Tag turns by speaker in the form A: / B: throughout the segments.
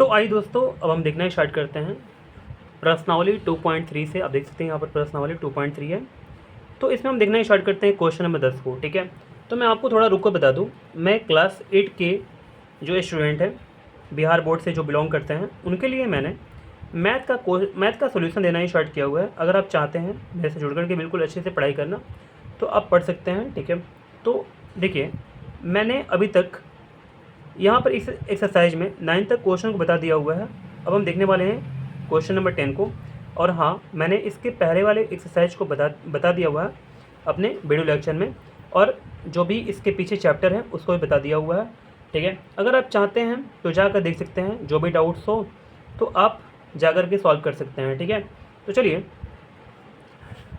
A: तो आइए दोस्तों, अब हम देखना स्टार्ट करते हैं प्रश्नावली 2.3 से। आप देख सकते हैं यहाँ पर प्रश्नावली 2.3 है। तो इसमें हम देखना स्टार्ट करते हैं क्वेश्चन नंबर 10 को। ठीक है, तो मैं आपको थोड़ा रुक कर बता दूँ, मैं क्लास 8 के जो स्टूडेंट हैं बिहार बोर्ड से जो बिलोंग करते हैं, उनके लिए मैंने मैथ का सोल्यूशन देना ही स्टार्ट किया हुआ है। अगर आप चाहते हैं मेरे से जुड़ करके बिल्कुल अच्छे से पढ़ाई करना, तो आप पढ़ सकते हैं। ठीक है, तो देखिए, मैंने अभी तक यहाँ पर इस एक्सरसाइज में 9 तक क्वेश्चन को बता दिया हुआ है। अब हम देखने वाले हैं क्वेश्चन नंबर 10 को। और हाँ, मैंने इसके पहले वाले एक्सरसाइज को बता दिया हुआ है अपने वीडियो लेक्चर में, और जो भी इसके पीछे चैप्टर है उसको भी बता दिया हुआ है। ठीक है, अगर आप चाहते हैं तो जाकर देख सकते हैं, जो भी डाउट्स हो तो आप जाकर के सॉल्व कर सकते हैं। ठीक है, तो चलिए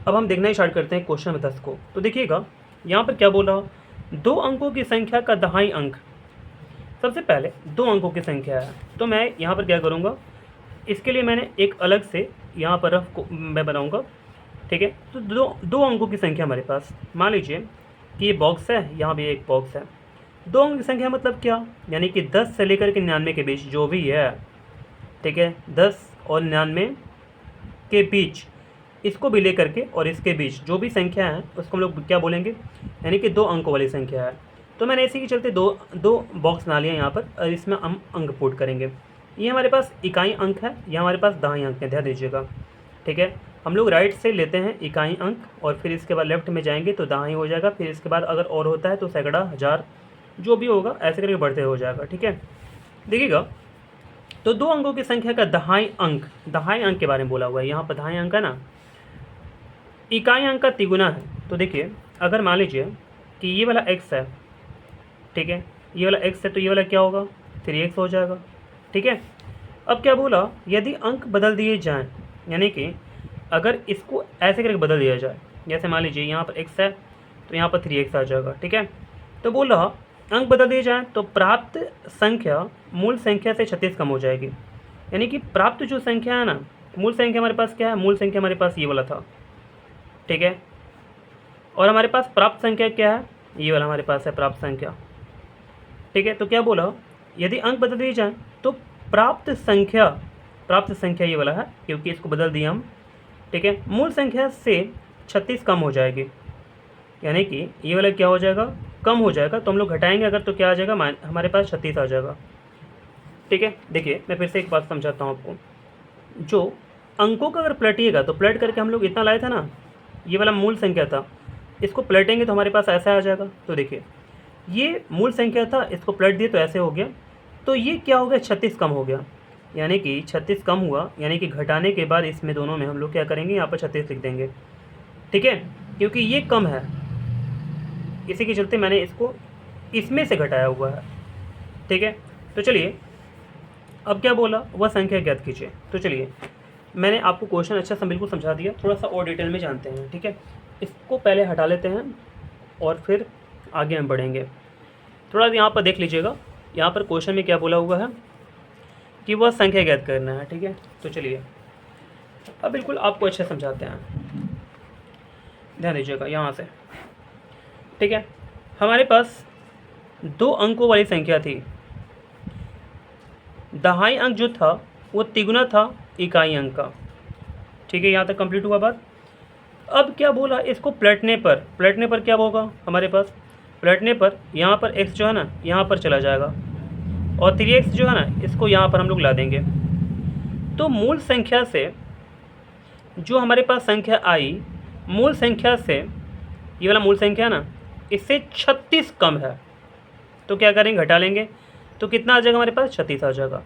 A: अब हम देखना स्टार्ट करते हैं क्वेश्चन नंबर 10 को। तो देखिएगा यहाँ पर क्या बोला, 2 अंकों की संख्या का दहाई अंक। सबसे पहले 2 अंकों की संख्या है, तो मैं यहाँ पर क्या करूँगा, इसके लिए मैंने एक अलग से यहाँ पर रफ को मैं बनाऊँगा। ठीक है, तो दो अंकों की संख्या हमारे पास, मान लीजिए कि ये बॉक्स है, यहाँ भी एक बॉक्स है। 2 अंकों की संख्या मतलब क्या, यानी कि 10 से लेकर के 99 के बीच जो भी है। ठीक है, 10 और 99 के बीच, इसको भी लेकर के और इसके बीच जो भी संख्या है उसको हम लोग क्या बोलेंगे, यानी कि 2 अंकों वाली संख्या है। तो मैंने इसी के चलते दो बॉक्स बना लिया यहाँ पर, और इसमें हम अंक पुट करेंगे। ये हमारे पास इकाई अंक है, ये हमारे पास दहाई अंक है, ध्यान दीजिएगा। ठीक है, हम लोग राइट से लेते हैं इकाई अंक, और फिर इसके बाद लेफ्ट में जाएंगे तो दहाई हो जाएगा। फिर इसके बाद अगर और होता है तो सैकड़ा, हज़ार, जो भी होगा ऐसे करके बढ़ते हो जाएगा। ठीक है, देखिएगा, तो 2 अंकों की संख्या का दहाई अंक के बारे में बोला हुआ है। यहाँ पर दहाई अंक है ना, इकाई अंक का तिगुना है। तो देखिए, अगर मान लीजिए कि ये वाला x है, ठीक है, ये वाला x है, तो ये वाला क्या होगा, 3x हो जाएगा। ठीक है, अब क्या बोला, यदि अंक बदल दिए जाएं, यानी कि अगर इसको ऐसे करके बदल दिया जाए, जैसे मान लीजिए यहाँ पर x है तो यहाँ पर 3x आ जाएगा। ठीक है, तो बोल रहा अंक बदल दिए जाएं तो प्राप्त संख्या मूल संख्या से 36 कम हो जाएगी। यानी कि प्राप्त जो संख्या है ना, मूल संख्या हमारे पास क्या है, मूल संख्या हमारे पास ये वाला था। ठीक है, और हमारे पास प्राप्त संख्या क्या है, ये वाला हमारे पास है प्राप्त संख्या। ठीक है, तो क्या बोला, यदि अंक बदल दिए जाएं तो प्राप्त संख्या ये वाला है, क्योंकि इसको बदल दिया हम। ठीक है, मूल संख्या से 36 कम हो जाएगी, यानी कि ये वाला क्या हो जाएगा, कम हो जाएगा। तो हम लोग घटाएंगे अगर, तो क्या आ जाएगा, हमारे पास 36 आ जाएगा। ठीक है, देखिए मैं फिर से एक बात समझाता हूँ आपको। जो अंकों का अगर पलटिएगा तो पलट करके हम लोग इतना लाए थे ना, ये वाला मूल संख्या था, इसको पलटेंगे तो हमारे पास ऐसा आ जाएगा। तो देखिए, ये मूल संख्या था, इसको पलट दिए तो ऐसे हो गया। तो ये क्या हो गया, 36 कम हो गया, यानी कि 36 कम हुआ, यानी कि घटाने के बाद इसमें दोनों में हम लोग क्या करेंगे, यहाँ पर 36 लिख देंगे। ठीक है, क्योंकि ये कम है, इसी के चलते मैंने इसको इसमें से घटाया हुआ है। ठीक है, तो चलिए अब क्या बोला, वह संख्या ज्ञात कीजिए। तो चलिए, मैंने आपको क्वेश्चन अच्छा सा बिल्कुल समझा दिया, थोड़ा सा और डिटेल में जानते हैं। ठीक है, इसको पहले हटा लेते हैं और फिर आगे हम बढ़ेंगे। थोड़ा यहाँ पर देख लीजिएगा, यहाँ पर क्वेश्चन में क्या बोला हुआ है कि वह संख्या ज्ञात करना है। ठीक है, तो चलिए अब बिल्कुल आपको अच्छे समझाते हैं, ध्यान दीजिएगा यहाँ से। ठीक है, हमारे पास 2 अंकों वाली संख्या थी, दहाई अंक जो था वो तिगुना था इकाई अंक का। ठीक है, यहाँ तक कंप्लीट हुआ बात। अब क्या बोला, इसको पलटने पर क्या होगा हमारे पास, पलटने पर यहाँ पर x जो है ना यहाँ पर चला जाएगा, और 3x जो है ना इसको यहाँ पर हम लोग ला देंगे। तो मूल संख्या से जो हमारे पास संख्या आई, मूल संख्या से ये वाला मूल संख्या ना, इससे 36 कम है। तो क्या करेंगे, घटा लेंगे, तो कितना आ जाएगा हमारे पास, 36 आ जाएगा।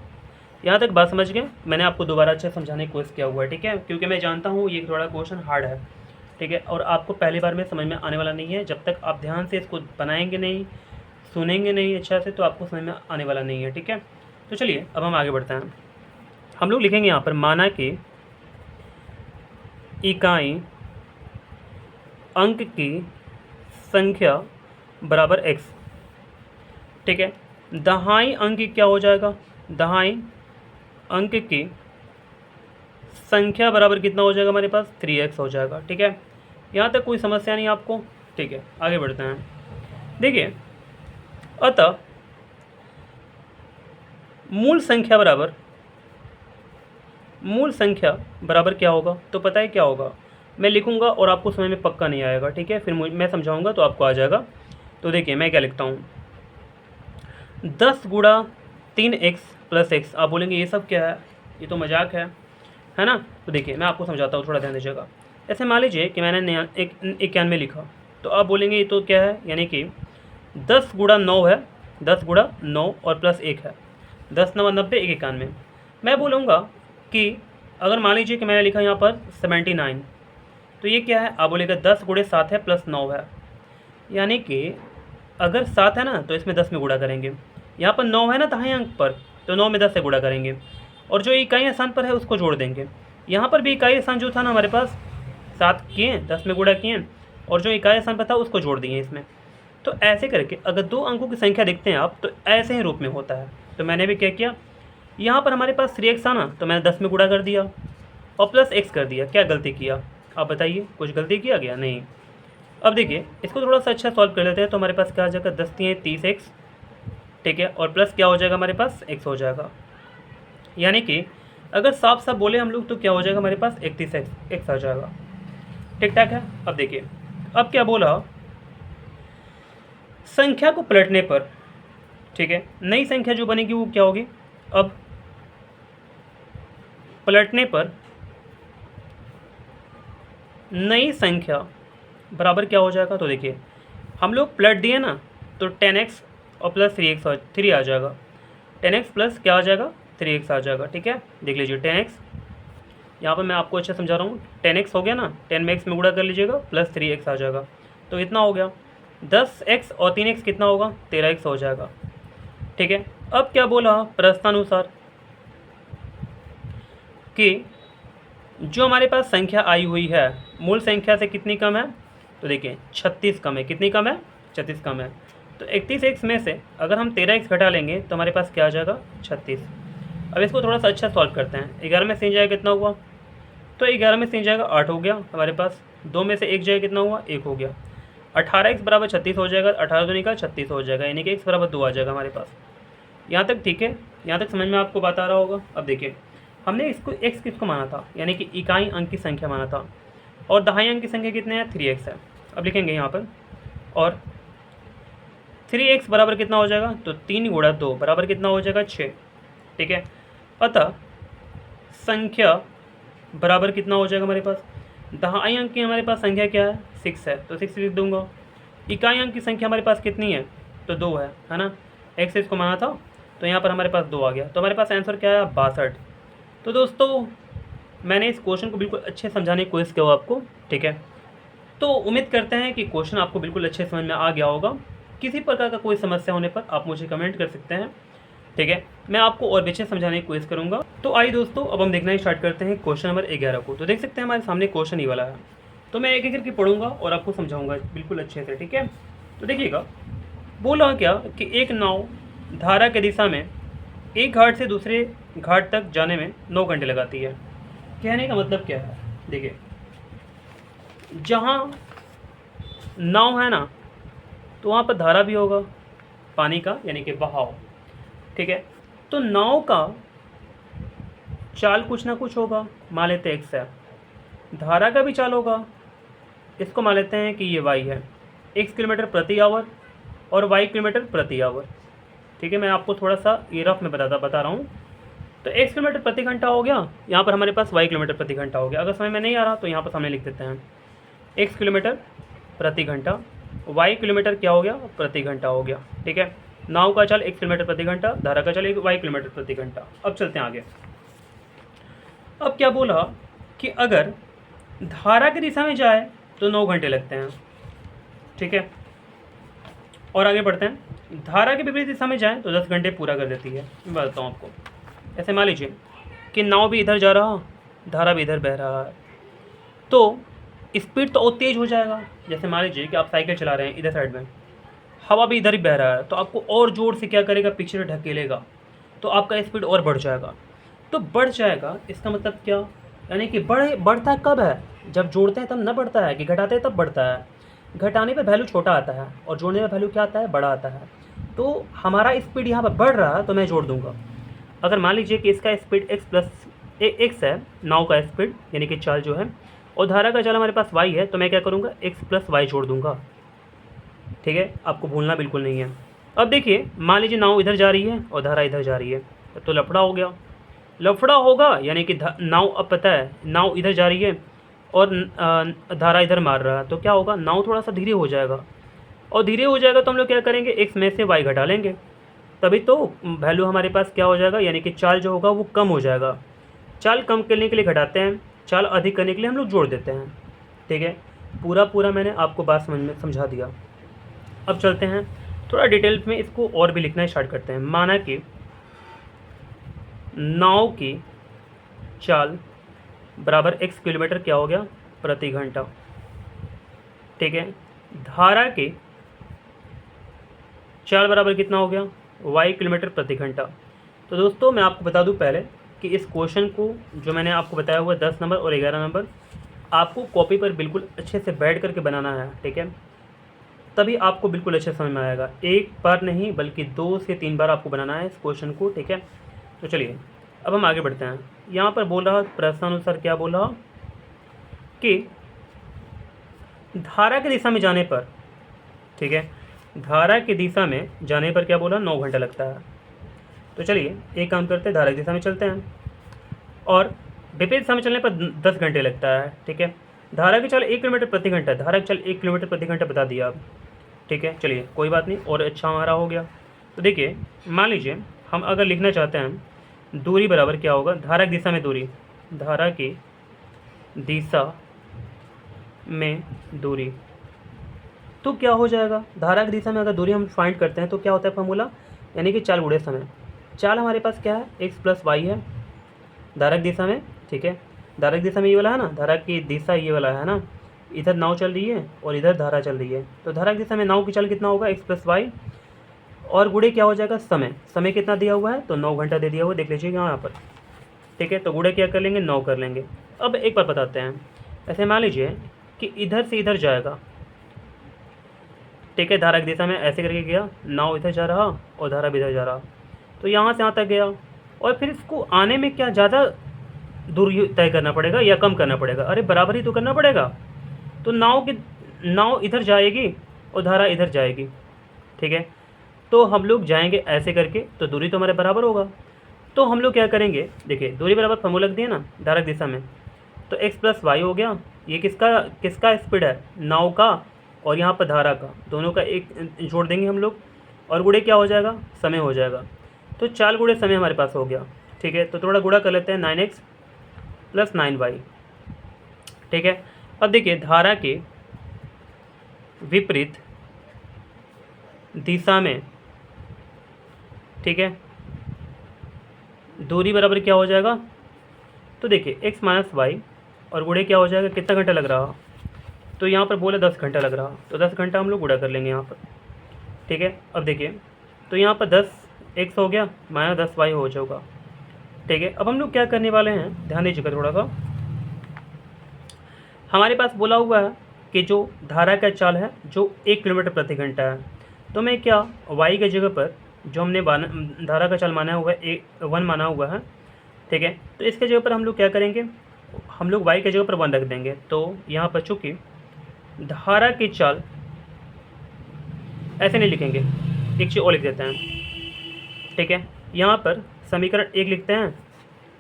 A: यहाँ तक बात समझ गए। मैंने आपको दोबारा अच्छे समझाने की कोशिश किया हुआ है। ठीक है, क्योंकि मैं जानता हूँ ये थोड़ा क्वेश्चन हार्ड है। ठीक है, और आपको पहली बार में समझ में आने वाला नहीं है, जब तक आप ध्यान से इसको बनाएंगे नहीं, सुनेंगे नहीं अच्छा से, तो आपको समझ में आने वाला नहीं है। ठीक है, तो चलिए अब हम आगे बढ़ते हैं। हम लोग लिखेंगे यहाँ पर, माना कि इकाई अंक की संख्या बराबर x। ठीक है, दहाई अंक की क्या हो जाएगा, दहाई अंक की संख्या बराबर कितना हो जाएगा हमारे पास, 3x हो जाएगा। ठीक है, यहाँ तक कोई समस्या नहीं आपको। ठीक है, आगे बढ़ते हैं। देखिए, अतः मूल संख्या बराबर क्या होगा, तो पता है क्या होगा, मैं लिखूंगा और आपको समझ में पक्का नहीं आएगा, ठीक है, फिर मैं समझाऊंगा तो आपको आ जाएगा। तो देखिए मैं क्या लिखता हूँ, 10 गुणा 3x प्लस x। आप बोलेंगे ये सब क्या है, ये तो मजाक है ना। तो देखिए मैं आपको समझाता हूँ, थोड़ा ध्यान दीजिएगा। ऐसे मान लीजिए कि मैंने 91 लिखा, तो आप बोलेंगे ये तो क्या है, यानी कि 10 गुणा 9 है, 10 गुणा 9 और प्लस 1 है, 10 9 90 1 91। मैं बोलूँगा कि अगर मान लीजिए कि मैंने लिखा यहाँ पर 79, तो ये क्या है, आप बोलेगा 10 गुणे 7 है प्लस 9 है, यानी कि अगर 7 है ना तो इसमें 10 में गुणा करेंगे, यहाँ पर 9 है ना दाहिने अंक पर, तो 9 में 10 से गुणा करेंगे, और जो इकाई स्थान पर है उसको जोड़ देंगे। यहाँ पर भी इकाई स्थान जो था ना हमारे पास, 7 किए 10 में गुणा किए, और जो इकाई स्थान पर था उसको जोड़ दिए इसमें। तो ऐसे करके अगर दो अंकों की संख्या देखते हैं आप, तो ऐसे ही रूप में होता है। तो मैंने भी क्या किया, यहाँ पर हमारे पास 3x था ना, तो मैंने 10 में गुणा कर दिया और प्लस x कर दिया। क्या गलती किया, आप बताइए, कुछ गलती किया गया नहीं। अब देखिए इसको थोड़ा सा अच्छा सॉल्व कर लेते हैं, तो हमारे पास क्या आ जाएगा, 10 3 30x, ठीक है, और प्लस क्या हो जाएगा हमारे पास, x हो जाएगा। यानी कि अगर साफ साफ बोले हम लोग तो क्या हो जाएगा हमारे पास, 31x आ जाएगा। ठीक ठाक है। अब देखिए अब क्या बोला, संख्या को पलटने पर, ठीक है, नई संख्या जो बनेगी वो क्या होगी, अब पलटने पर नई संख्या बराबर क्या हो जाएगा। तो देखिए हम लोग पलट दिए ना, तो 10x और प्लस 3 आ जाएगा, 10x प्लस क्या आ जाएगा, 3x आ जाएगा। ठीक है, देख लीजिए 10x, यहाँ पर मैं आपको अच्छा समझा रहा हूँ, 10x हो गया ना, 10 में x में गुणा कर लीजिएगा, प्लस 3x आ जाएगा, तो इतना हो गया। 10x और 3x कितना होगा, 13x हो जाएगा। ठीक है, अब क्या बोला, प्रश्नानुसार कि जो हमारे पास संख्या आई हुई है मूल संख्या से कितनी कम है, तो देखिए 36 कम है। कितनी कम है, 36 कम है। तो 31x में से अगर हम 13x घटा लेंगे तो हमारे पास क्या आ जाएगा, 36। अब इसको थोड़ा सा अच्छा सॉल्व करते हैं। 11 में से जाएगा कितना हुआ, तो 11 में से जाएगा 8 हो गया हमारे पास। 2 में से 1 जाएगा कितना हुआ, 1 हो गया। 18x बराबर 36 हो जाएगा, 18 दूनी का 36 हो जाएगा, यानी कि x बराबर 2 आ जाएगा हमारे पास। यहाँ तक ठीक है, यहाँ तक समझ में आपको बात आ रहा होगा। अब देखिए हमने इसको x किसको माना था, यानी कि इकाई अंक की संख्या माना था, और दहाई अंक की संख्या कितने हैं, 3x है। अब लिखेंगे यहाँ पर, और 3x बराबर कितना हो जाएगा, तो 3 गुणा 2 बराबर कितना हो जाएगा, 6। ठीक है, अतः संख्या बराबर कितना हो जाएगा हमारे पास, दहाई अंक की हमारे पास संख्या क्या है, 6 है, तो 6 लिख दूंगा। इकाई अंक की संख्या हमारे पास कितनी है, तो 2 है ना, x इसको माना था, तो यहाँ पर हमारे पास 2 आ गया। तो हमारे पास आंसर क्या है, 62। तो दोस्तों मैंने इस क्वेश्चन को बिल्कुल अच्छे समझाने की कोशिश किया आपको। ठीक है, तो उम्मीद करते हैं कि क्वेश्चन आपको बिल्कुल अच्छे समझ में आ गया होगा। किसी प्रकार का कोई समस्या होने पर आप मुझे कमेंट कर सकते हैं। ठीक है, मैं आपको और भी अच्छे समझाने की कोशिश करूंगा। तो आइए दोस्तों अब हम देखना स्टार्ट करते हैं क्वेश्चन नंबर 11 को। तो देख सकते हैं हमारे सामने क्वेश्चन ही वाला है, तो मैं एक एक करके पढ़ूंगा और आपको समझाऊंगा बिल्कुल अच्छे से। ठीक है, तो देखिएगा, बोला क्या कि एक नाव धारा की दिशा में एक घाट से दूसरे घाट तक जाने में 9 घंटे लगाती है। कहने का मतलब क्या है, देखिए जहाँ नाव है ना, तो वहाँ पर धारा भी होगा पानी का, यानी कि बहाव। ठीक है, तो नाव का चाल कुछ ना कुछ होगा, मान लेते हैं x है। धारा का भी चाल होगा, इसको मान लेते हैं कि ये y है, x किलोमीटर प्रति आवर और y किलोमीटर प्रति आवर। ठीक है, मैं आपको थोड़ा सा ये रफ में बता रहा हूँ। तो x किलोमीटर प्रति घंटा हो गया, यहाँ पर हमारे पास y किलोमीटर प्रति घंटा हो गया। अगर समझ में नहीं आ रहा तो यहाँ पर सामने लिख देते हैं, x किलोमीटर प्रति घंटा, y किलोमीटर क्या हो गया, प्रति घंटा हो गया। ठीक है, नाव का चाल x किलोमीटर प्रति घंटा, धारा का चाल y किलोमीटर प्रति घंटा। अब चलते हैं आगे। अब क्या बोला कि अगर धारा की दिशा में जाए तो 9 घंटे लगते हैं। ठीक है, और आगे बढ़ते हैं। धारा के विपरीत दिशा में जाए तो 10 घंटे पूरा कर देती है। मैं बताता हूँ आपको, ऐसे मान लीजिए कि नाव भी इधर जा रहा, धारा भी इधर बह रहा है, तो स्पीड तो और तेज़ हो जाएगा। जैसे मान लीजिए कि आप साइकिल चला रहे हैं, इधर साइड में हवा भी इधर ही बह रहा है, तो आपको और ज़ोर से क्या करेगा, पीछे से ढकेलेगा, तो आपका स्पीड और बढ़ जाएगा। तो बढ़ जाएगा इसका मतलब क्या, यानी कि बढ़ता कब है, जब जोड़ते हैं तब न बढ़ता है, कि घटाते हैं तब बढ़ता है। घटाने पर वैल्यू छोटा आता है और जोड़ने पर वैल्यू क्या आता है, बड़ा आता है। तो हमारा स्पीड यहाँ पर बढ़ रहा है, तो मैं जोड़ दूंगा। अगर मान लीजिए कि इसका स्पीड x प्लस एक्स है, नाव का स्पीड यानी कि चाल जो है, और धारा का चाल हमारे पास y है, तो मैं क्या करूँगा x प्लस वाई जोड़ दूँगा। ठीक है, आपको भूलना बिल्कुल नहीं है। अब देखिए मान लीजिए नाव इधर जा रही है और धारा इधर जा रही है, तो लफड़ा हो गया। लफड़ा होगा यानी कि नाव, अब पता है नाव इधर जा रही है और धारा इधर मार रहा है, तो क्या होगा, नाव थोड़ा सा धीरे हो जाएगा, और धीरे हो जाएगा तो हम लोग क्या करेंगे, एक्स में से वाई घटा लेंगे, तभी तो वैल्यू हमारे पास क्या हो जाएगा, यानी कि चाल जो होगा वो कम हो जाएगा। चाल कम करने के लिए घटाते हैं, चाल अधिक करने के लिए हम लोग जोड़ देते हैं। ठीक है, पूरा मैंने आपको बात समझ में समझा दिया। अब चलते हैं थोड़ा डिटेल्स में, इसको और भी लिखना स्टार्ट करते हैं। माना कि नाव की चाल बराबर x किलोमीटर क्या हो गया प्रति घंटा। ठीक है, धारा की चाल बराबर कितना हो गया, y किलोमीटर प्रति घंटा। तो दोस्तों मैं आपको बता दूं पहले कि इस क्वेश्चन को जो मैंने आपको बताया हुआ 10 नंबर और 11 नंबर आपको कॉपी पर बिल्कुल अच्छे से बैठ करके बनाना है। ठीक है, तभी आपको बिल्कुल अच्छे समझ में आएगा। एक बार नहीं बल्कि 2 से 3 बार आपको बनाना है इस क्वेश्चन को। ठीक है, तो चलिए अब हम आगे बढ़ते हैं। यहाँ पर बोल रहा प्रश्नानुसार क्या बोल रहा कि धारा की दिशा में जाने पर, ठीक है, धारा की दिशा में जाने पर क्या बोला, 9 घंटा लगता है। तो चलिए एक काम करते हैं, धारा की दिशा में चलते हैं और विपरीत दिशा में चलने पर 10 घंटे लगता है। ठीक है, धारा की चाल 1 किलोमीटर प्रति घंटा, धारा की चाल 1 किलोमीटर प्रति घंटा बता दिया आप। ठीक है, चलिए कोई बात नहीं, और अच्छा हमारा हो गया। तो देखिए मान लीजिए हम अगर लिखना चाहते हैं दूरी बराबर क्या होगा, धारा की दिशा में दूरी, धारा की दिशा में दूरी, तो क्या हो जाएगा, धारा की दिशा में अगर दूरी हम फाइंड करते हैं तो क्या होता है फॉर्मूला, यानी कि चाल गुणे समय। चाल हमारे पास क्या है, x प्लस वाई है धारा की दिशा में। ठीक है, धारा की दिशा में ये वाला है ना, धारा की दिशा ये वाला है ना, इधर नाव चल रही है और इधर धारा चल रही है, तो धारा की दिशा में नाव की चाल कितना होगा, x प्लस वाई, और गुणे क्या हो जाएगा समय। समय कितना दिया हुआ है, तो 9 घंटा दे दिया हुआ, देख लीजिएगा यहाँ पर। ठीक है, तो गुणे क्या कर लेंगे, 9 कर लेंगे। अब एक बार बताते हैं, ऐसे मान लीजिए कि इधर से इधर जाएगा। ठीक है, धारा की दिशा में ऐसे करके गया, नाव इधर जा रहा और धारा भी इधर जा रहा, तो यहाँ से यहाँ तक गया, और फिर इसको आने में क्या ज़्यादा दूरी तय करना पड़ेगा या कम करना पड़ेगा, अरे बराबर ही तो करना पड़ेगा। तो नाव इधर जाएगी और धारा इधर जाएगी। ठीक है, तो हम लोग जाएंगे ऐसे करके, तो दूरी तो हमारे बराबर होगा। तो हम लोग क्या करेंगे, देखिए दूरी बराबर फॉर्मूला लग दिया ना धारा की दिशा में, तो x प्लस वाई हो गया, ये किसका स्पीड है, नाव का, और यहाँ पर धारा का, दोनों का एक जोड़ देंगे हम लोग, और गुणे क्या हो जाएगा, समय हो जाएगा। तो चाल गुणे समय हमारे पास हो गया। ठीक है, तो थोड़ा गुणा कर लेते हैं, 9x प्लस 9y। ठीक है, अब देखिए धारा के विपरीत दिशा में, ठीक है, दूरी बराबर क्या हो जाएगा, तो देखिए x माइनस वाई और गुणे क्या हो जाएगा, कितना घंटा लग रहा, तो यहाँ पर बोला 10 घंटा लग रहा, तो 10 घंटा हम लोग गुणा कर लेंगे यहाँ पर। ठीक है, अब देखिए तो यहाँ पर 10x हो गया माइनस 10y हो जाएगा। ठीक है, अब हम लोग क्या करने वाले हैं, ध्यान दीजिएगा थोड़ा सा। हमारे पास बोला हुआ है कि जो धारा का चाल है जो 1 किलोमीटर प्रति घंटा है, तो मैं क्या y की जगह पर जो हमने धारा का चाल माना हुआ है 1 माना हुआ है, ठीक है, तो इसके जगह पर हम लोग क्या करेंगे, हम लोग y की जगह पर 1 रख देंगे। तो यहाँ पर चूँकि धारा की चाल, ऐसे नहीं लिखेंगे, एक चीज़ और लिख देते हैं। ठीक है, यहाँ पर समीकरण 1 लिखते हैं,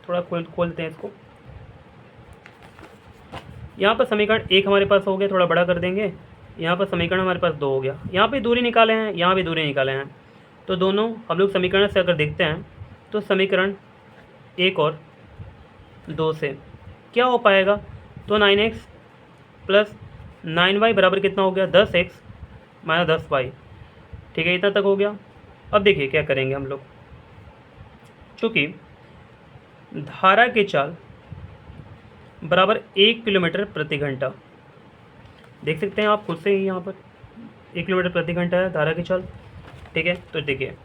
A: थोड़ा खोलते हैं इसको। यहाँ पर समीकरण 1 हमारे पास हो गया, थोड़ा बड़ा कर देंगे। यहाँ पर समीकरण हमारे पास 2 हो गया, यहाँ पे दूरी निकाले हैं, यहाँ भी दूरी निकाले हैं, तो दोनों हम लोग समीकरण से अगर देखते हैं तो समीकरण 1 और 2 से क्या हो पाएगा, तो 9x प्लस 9y बराबर कितना हो गया, 10x माइनस 10y। ठीक है, इतना तक हो गया। अब देखिए क्या करेंगे हम लोग, चूँकि धारा की चाल बराबर 1 किलोमीटर प्रति घंटा, देख सकते हैं आप खुद से ही, यहाँ पर 1 किलोमीटर प्रति घंटा है धारा की चाल। ठीक है, तो देखिए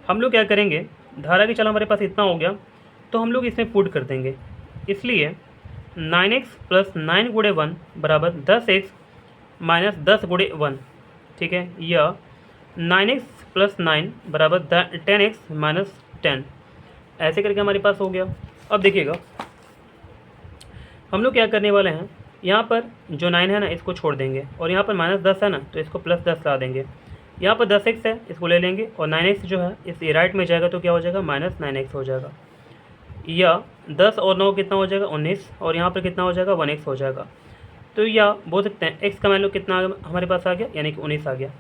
A: हम लोग क्या करेंगे, धारा की चाल हमारे पास इतना हो गया, तो हम लोग इसमें पुट कर देंगे, इसलिए 9x प्लस 9 गुणे 1 बराबर 10x माइनस 10 गुणे 1। ठीक है, या 9x प्लस 9 बराबर 10x माइनस 10। ऐसे करके हमारे पास हो गया। अब देखिएगा हम लोग क्या करने वाले हैं, यहाँ पर जो 9 है ना इसको छोड़ देंगे और यहाँ पर -10 है ना तो इसको +10 ला देंगे। यहाँ पर 10x है इसको ले लेंगे और 9x जो है इस राइट में जाएगा तो क्या हो जाएगा -9x हो जाएगा। या 10 और 9 कितना हो जाएगा 19 और यहाँ पर कितना हो जाएगा 1x हो जाएगा। तो या बोल सकते हैं x का मान लो कितना हमारे पास आ गया, यानी कि 19 आ गया।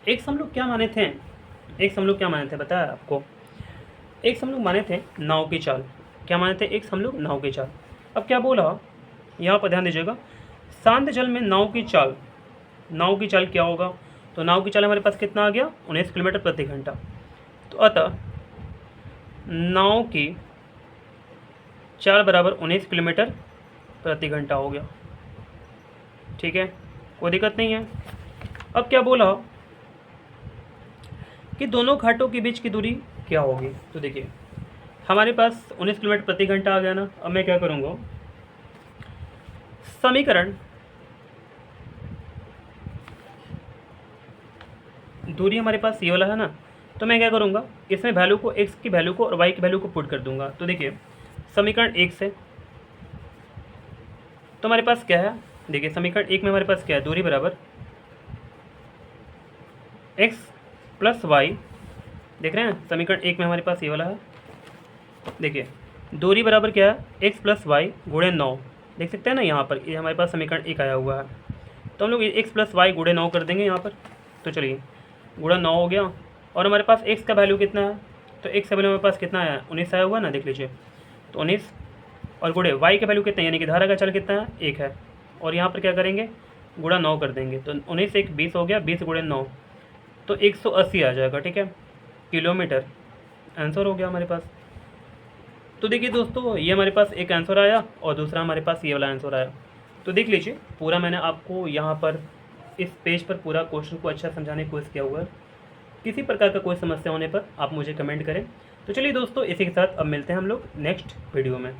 A: x हम लोग क्या माने थे, x हम लोग क्या माने थे बताया आपको, x हम लोग माने थे नाव की चाल। क्या माने थे, x हम लोग नाव की चाल। अब क्या बोला यहाँ पर ध्यान दीजिएगा, शांत जल में नाव की चाल, नाव की चाल क्या होगा, तो नाव की चाल हमारे पास कितना आ गया 19 किलोमीटर प्रति घंटा। तो अतः नाव की चाल बराबर 19 किलोमीटर प्रति घंटा हो गया। ठीक है, कोई दिक्कत नहीं है। अब क्या बोला कि दोनों घाटों के बीच की दूरी क्या होगी, तो देखिए हमारे पास 19 किलोमीटर प्रति घंटा आ गया ना। अब मैं क्या करूँगा, समीकरण दूरी हमारे पास ये वाला है ना, तो मैं क्या करूँगा इसमें वैल्यू को x की वैल्यू को और y की वैल्यू को पुट कर दूंगा। तो देखिए समीकरण 1 से तो हमारे पास क्या है, देखिए समीकरण 1 में हमारे पास क्या है, दूरी बराबर x प्लस वाई, देख रहे हैं समीकरण 1 में हमारे पास ये वाला है। देखिए दूरी बराबर क्या है x प्लस वाई गुणे 9, देख सकते हैं ना यहाँ पर, ये हमारे पास समीकरण 1 आया हुआ है। तो हम लोग x प्लस वाई गुणे 9 कर देंगे यहाँ पर। तो चलिए गुणा 9 हो गया और हमारे पास x का वैल्यू कितना है, तो x का वैल्यू हमारे पास कितना है 19 आया हुआ ना, देख लीजिए। तो 19 और गुणे y का वैल्यू कितना है, यानी कि धारा का चल कितना है 1 है, और यहाँ पर क्या करेंगे गुणा 9 कर देंगे। तो 19 1 20 हो गया, 20 गुणे 9 तो 180 आ जाएगा। ठीक है, किलोमीटर आंसर हो गया हमारे पास। तो देखिए दोस्तों ये हमारे पास एक आंसर आया और दूसरा हमारे पास ये वाला आंसर आया। तो देख लीजिए पूरा मैंने आपको यहाँ पर इस पेज पर पूरा क्वेश्चन को अच्छा समझाने की कोशिश किया हुआ है। किसी प्रकार का कोई समस्या होने पर आप मुझे कमेंट करें। तो चलिए दोस्तों इसी के साथ अब मिलते हैं हम लोग नेक्स्ट वीडियो में।